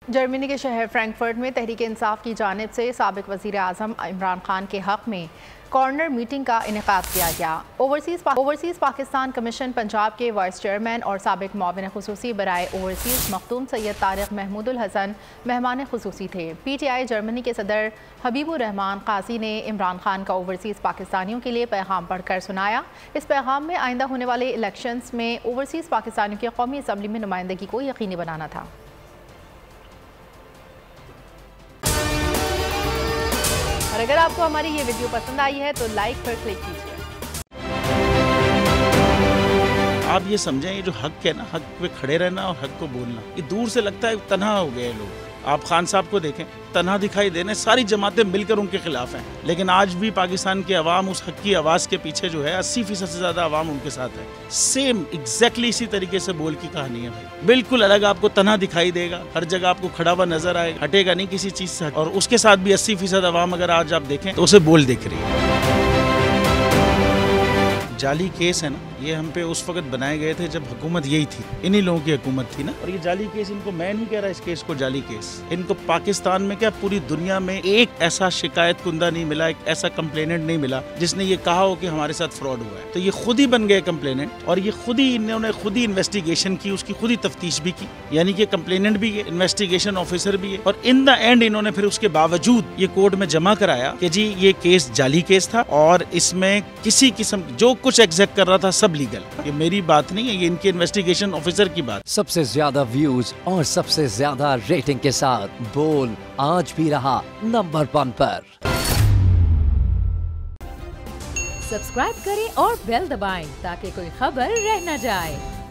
Germany के शहर Frankfurt में तहरीक इंसाफ की जानिब से साबिक वज़ीर आज़म इमरान खान के हक़ में कॉर्नर मीटिंग का इनेकाद किया गया। ओवरसीज़ पाकिस्तान कमीशन पंजाब के वाइस चेयरमैन और साबिक मुआविन ख़ुसूसी बराए ओवरसीज़ मखदूम सैयद तारिक महमूदुल हसन मेहमान ख़ुसूसी थे। PTI जर्मनी के सदर हबीबुर रहमान काजी ने इमरान खान का ओवरसीज़ पाकिस्तानियों के लिए पैगाम पढ़कर सुनाया। इस पैगाम में आइंदा होने वाले इलेक्शंस में ओवरसीज़ पाकिस्तानियों की कौमी असम्बली में नुमाइंदगी को यकीनी बनाना था। और अगर आपको हमारी ये वीडियो पसंद आई है तो लाइक पर क्लिक कीजिए। आप ये समझें, ये जो हक है ना, हक पे खड़े रहना और हक को बोलना, ये दूर से लगता है तन्हा हो गए लोग। आप खान साहब को देखें, तन्हा दिखाई देने, सारी जमातें मिलकर उनके खिलाफ हैं, लेकिन आज भी पाकिस्तान की आवाम उस हक की आवाज़ के पीछे जो है 80% से ज़्यादा आवाम उनके साथ है। सेम एग्जैक्टली इसी तरीके से बोल की कहानी है भाई, बिल्कुल अलग आपको तन्हा दिखाई देगा, हर जगह आपको खड़ा हुआ नजर आएगा, हटेगा नहीं किसी चीज़ से। और उसके साथ भी 80% आवाम अगर आज आप देखें तो उसे बोल दिख रही है। जाली केस है ना, ये हम पे उस वक्त बनाए गए थे जब हुकूमत यही थी, इन्हीं लोगों की हुकूमत थी ना। और ये जाली केस, इनको मैं नहीं कह रहा इस केस को जाली केस, इनको पाकिस्तान में क्या पूरी दुनिया में एक ऐसा शिकायत कुंदा नहीं मिला, एक ऐसा कंप्लेनेंट नहीं मिला जिसने ये कहा हो कि हमारे साथ फ्रॉड हुआ है। तो ये खुद ही बन गए कंप्लेनेंट, और ये खुद ही इन्होंने खुद ही इन्वेस्टिगेशन की, उसकी खुद ही तफ्तीश भी की, यानी कि कंप्लेनेंट भी है, इन्वेस्टिगेशन ऑफिसर भी है। और इन द एंड इन्होंने फिर उसके बावजूद ये कोर्ट में जमा कराया कि जी ये केस जाली केस था और इसमें किसी किस्म जो कुछ एग्जैक्ट कर रहा था सब लीगल। ये मेरी बात नहीं है, ये इनके इन्वेस्टिगेशन ऑफिसर की बात। सबसे ज्यादा व्यूज और सबसे ज्यादा रेटिंग के साथ बोल आज भी रहा नंबर 1 पर। सब्सक्राइब करें और बेल दबाएं ताकि कोई खबर रह न जाए।